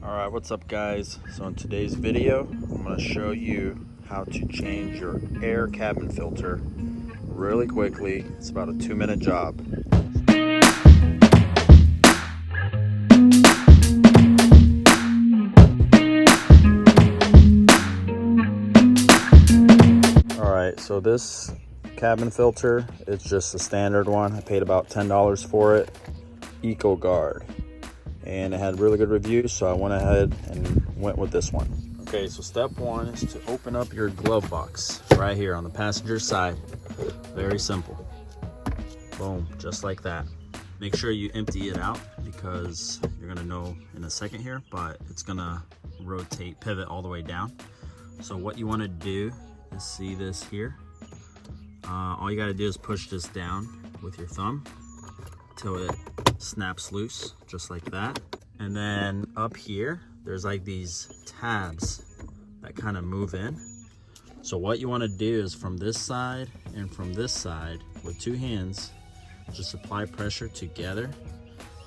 Alright, what's up guys? So in today's video, I'm going to show you how to change your air cabin filter really quickly. It's about a 2-minute job. Alright, so this cabin filter, it's just a standard one. I paid about $10 for it. Eco Guard. And it had really good reviews, so I went ahead and went with this one. Okay, so step one is to open up your glove box right here on the passenger side. Very simple. Boom, just like that. Make sure you empty it out because you're gonna know in a second here, but it's gonna pivot all the way down. So what you wanna do is see this here. All you gotta do is push this down with your thumb till it snaps loose, just like that. And then up here, there's like these tabs that kind of move in. So what you want to do is from this side and from this side with two hands, just apply pressure together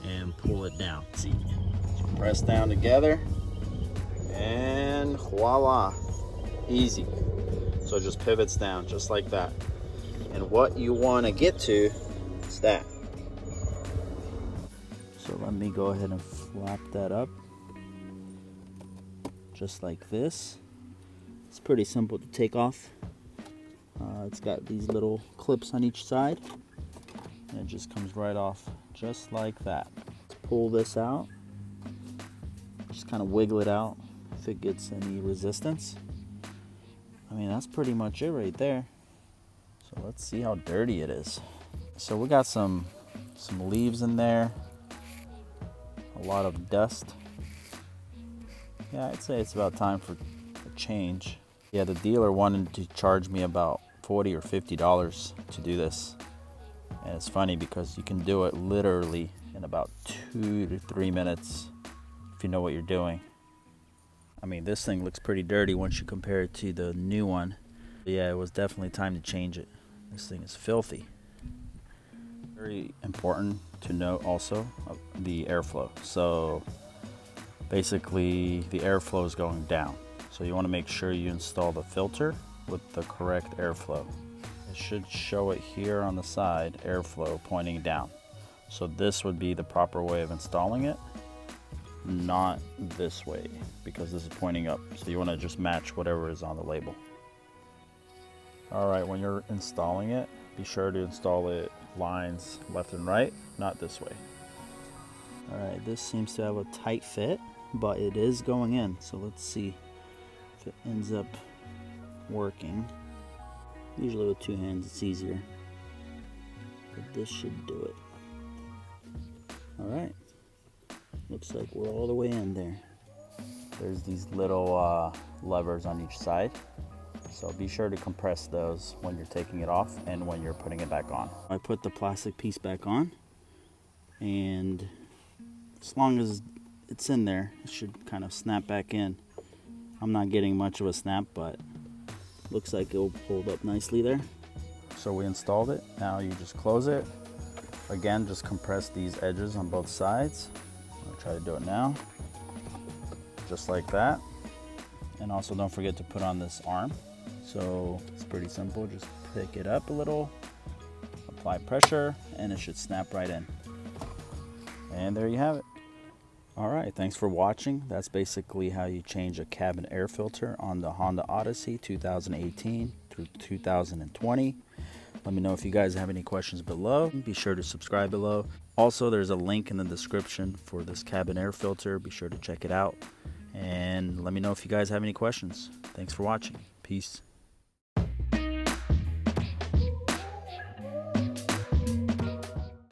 and pull it down. See, press down together and voila, easy. So it just pivots down just like that. And what you want to get to is that. So let me go ahead and flap that up just like this. It's pretty simple to take off. It's got these little clips on each side and it just comes right off just like that. Let's pull this out, just kind of wiggle it out if it gets any resistance. I mean, that's pretty much it right there. So let's see how dirty it is. So we got some leaves in there. A lot of dust. Yeah, I'd say it's about time for a change. Yeah, the dealer wanted to charge me about $40 or $50 to do this. And it's funny because you can do it literally in about 2 to 3 minutes if you know what you're doing. I mean, this thing looks pretty dirty once you compare it to the new one. But yeah, it was definitely time to change it. This thing is filthy. Very important to note also the airflow. So basically the airflow is going down. So you want to make sure you install the filter with the correct airflow. It should show it here on the side, airflow pointing down. So this would be the proper way of installing it, not this way because this is pointing up. So you want to just match whatever is on the label. Alright, when you're installing it, be sure to install it lines left and right, not this way. Alright, this seems to have a tight fit, but it is going in. So let's see if it ends up working. Usually with two hands it's easier, but this should do it. Alright, looks like we're all the way in there. There's these little levers on each side. So be sure to compress those when you're taking it off and when you're putting it back on. I put the plastic piece back on, and as long as it's in there, it should kind of snap back in. I'm not getting much of a snap, but looks like it'll hold up nicely there. So we installed it. Now you just close it. Again, just compress these edges on both sides. I'll try to do it now. Just like that. And also don't forget to put on this arm. So it's pretty simple, just pick it up a little, apply pressure, and it should snap right in. And there you have it. Alright, thanks for watching. That's basically how you change a cabin air filter on the Honda Odyssey 2018 through 2020. Let me know if you guys have any questions below. Be sure to subscribe below. Also, there's a link in the description for this cabin air filter. Be sure to check it out. And let me know if you guys have any questions. Thanks for watching. Peace.